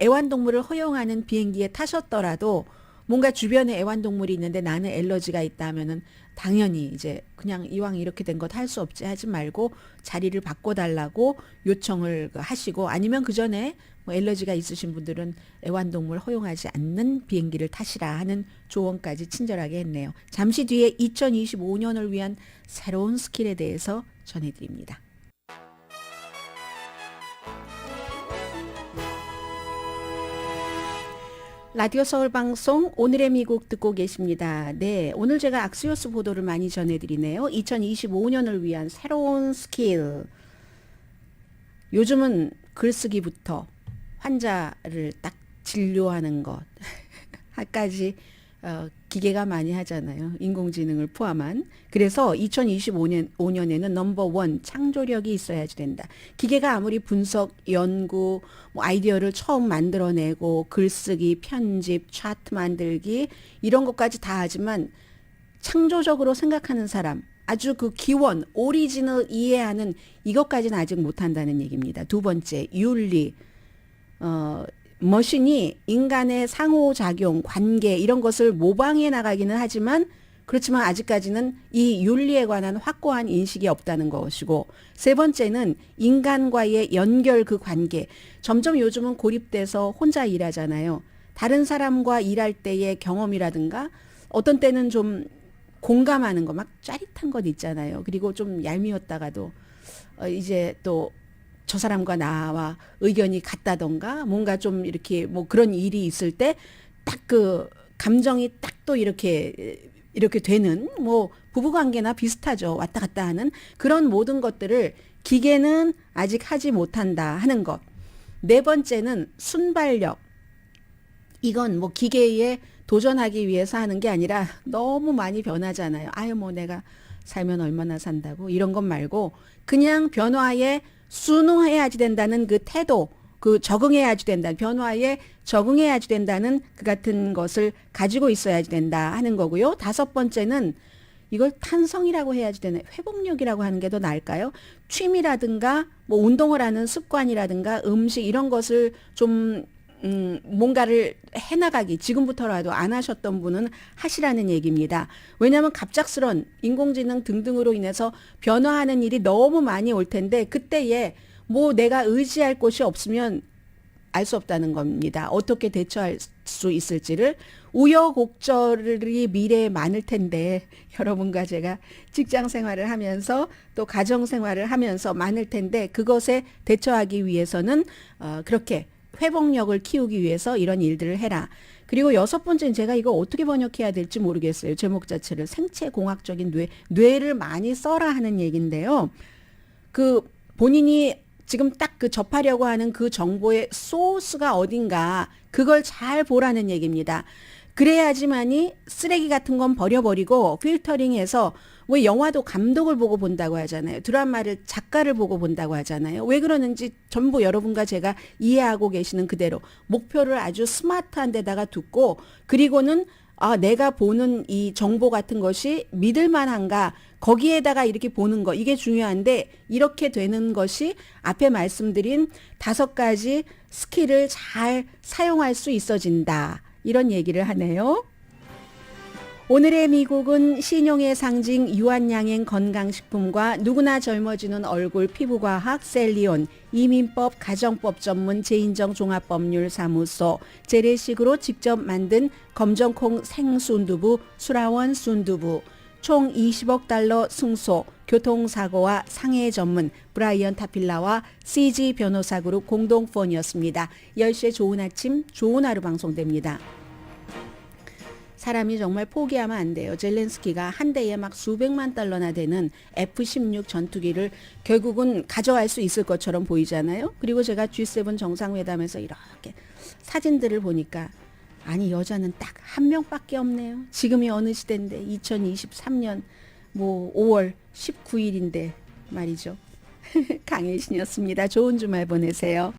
Speaker 4: 애완동물을 허용하는 비행기에 타셨더라도 뭔가 주변에 애완동물이 있는데 나는 엘러지가 있다 하면은 당연히 이제 그냥 이왕 이렇게 된 것 할 수 없지 하지 말고 자리를 바꿔달라고 요청을 하시고 아니면 그 전에 뭐 엘러지가 있으신 분들은 애완동물 허용하지 않는 비행기를 타시라 하는 조언까지 친절하게 했네요. 잠시 뒤에 2025년을 위한 새로운 스킬에 대해서 전해드립니다. 라디오 서울 방송 오늘의 미국 듣고 계십니다. 네, 오늘 제가 악스요스 보도를 많이 전해드리네요. 2025년을 위한 새로운 스킬. 요즘은 글쓰기부터 환자를 딱 진료하는 것까지 기계가 많이 하잖아요. 인공지능을 포함한. 그래서 2025년에는 넘버1 창조력이 있어야지 된다. 기계가 아무리 분석, 연구, 뭐 아이디어를 처음 만들어내고 글쓰기, 편집, 차트 만들기 이런 것까지 다 하지만 창조적으로 생각하는 사람, 아주 그 기원, 오리진을 이해하는 이것까지는 아직 못한다는 얘기입니다. 두 번째, 윤리. 머신이 인간의 상호작용, 관계 이런 것을 모방해 나가기는 하지만 그렇지만 아직까지는 이 윤리에 관한 확고한 인식이 없다는 것이고 세 번째는 인간과의 연결 그 관계. 점점 요즘은 고립돼서 혼자 일하잖아요. 다른 사람과 일할 때의 경험이라든가 어떤 때는 좀 공감하는 거 막 짜릿한 것 있잖아요. 그리고 좀 얄미웠다가도 이제 또 저 사람과 나와 의견이 같다던가 뭔가 좀 이렇게 뭐 그런 일이 있을 때 딱 그 감정이 딱 또 이렇게 되는 뭐 부부관계나 비슷하죠. 왔다 갔다 하는 그런 모든 것들을 기계는 아직 하지 못한다 하는 것. 네 번째는 순발력. 이건 뭐 기계에 도전하기 위해서 하는 게 아니라 너무 많이 변하잖아요. 아유 뭐 내가 살면 얼마나 산다고 이런 것 말고 그냥 변화에 순응해야지 된다는 그 태도, 그 적응해야지 된다. 변화에 적응해야지 된다는 그 같은 것을 가지고 있어야지 된다 하는 거고요. 다섯 번째는 이걸 탄성이라고 해야지 되나 회복력이라고 하는 게 더 나을까요? 취미라든가 뭐 운동을 하는 습관이라든가 음식 이런 것을 좀 뭔가를 해나가기 지금부터라도 안 하셨던 분은 하시라는 얘기입니다. 왜냐하면 갑작스런 인공지능 등등으로 인해서 변화하는 일이 너무 많이 올 텐데 그때에 뭐 내가 의지할 곳이 없으면 알 수 없다는 겁니다. 어떻게 대처할 수 있을지를. 우여곡절이 미래에 많을 텐데 여러분과 제가 직장 생활을 하면서 또 가정 생활을 하면서 많을 텐데 그것에 대처하기 위해서는 그렇게 회복력을 키우기 위해서 이런 일들을 해라. 그리고 여섯 번째는 제가 이거 어떻게 번역해야 될지 모르겠어요. 제목 자체를 생체공학적인 뇌를 많이 써라 하는 얘기인데요. 그 본인이 지금 딱 그 접하려고 하는 그 정보의 소스가 어딘가 그걸 잘 보라는 얘기입니다. 그래야지만이 쓰레기 같은 건 버려버리고 필터링해서 왜 영화도 감독을 보고 본다고 하잖아요. 드라마를 작가를 보고 본다고 하잖아요. 왜 그러는지 전부 여러분과 제가 이해하고 계시는 그대로 목표를 아주 스마트한 데다가 두고 그리고는 내가 보는 이 정보 같은 것이 믿을 만한가 거기에다가 이렇게 보는 거 이게 중요한데 이렇게 되는 것이 앞에 말씀드린 5가지 스킬을 잘 사용할 수 있어진다. 이런 얘기를 하네요. 오늘의 미국은 신용의 상징 유한양행 건강식품과 누구나 젊어지는 얼굴 피부과학 셀리온, 이민법 가정법 전문 제인정 종합법률사무소, 재래식으로 직접 만든 검정콩 생순두부 수라원 순두부, 총 20억 달러 승소, 교통사고와 상해 전문 브라이언 타필라와 CG 변호사그룹 공동폰이었습니다. 10시에 좋은 아침, 좋은 하루 방송됩니다. 사람이 정말 포기하면 안 돼요. 젤렌스키가 한 대에 막 수백만 달러나 되는 F-16 전투기를 결국은 가져갈 수 있을 것처럼 보이잖아요. 그리고 제가 G7 정상회담에서 이렇게 사진들을 보니까 아니 여자는 딱 한 명밖에 없네요. 지금이 어느 시대인데 2023년 5월 19일인데 말이죠. 강혜신이었습니다. 좋은 주말 보내세요.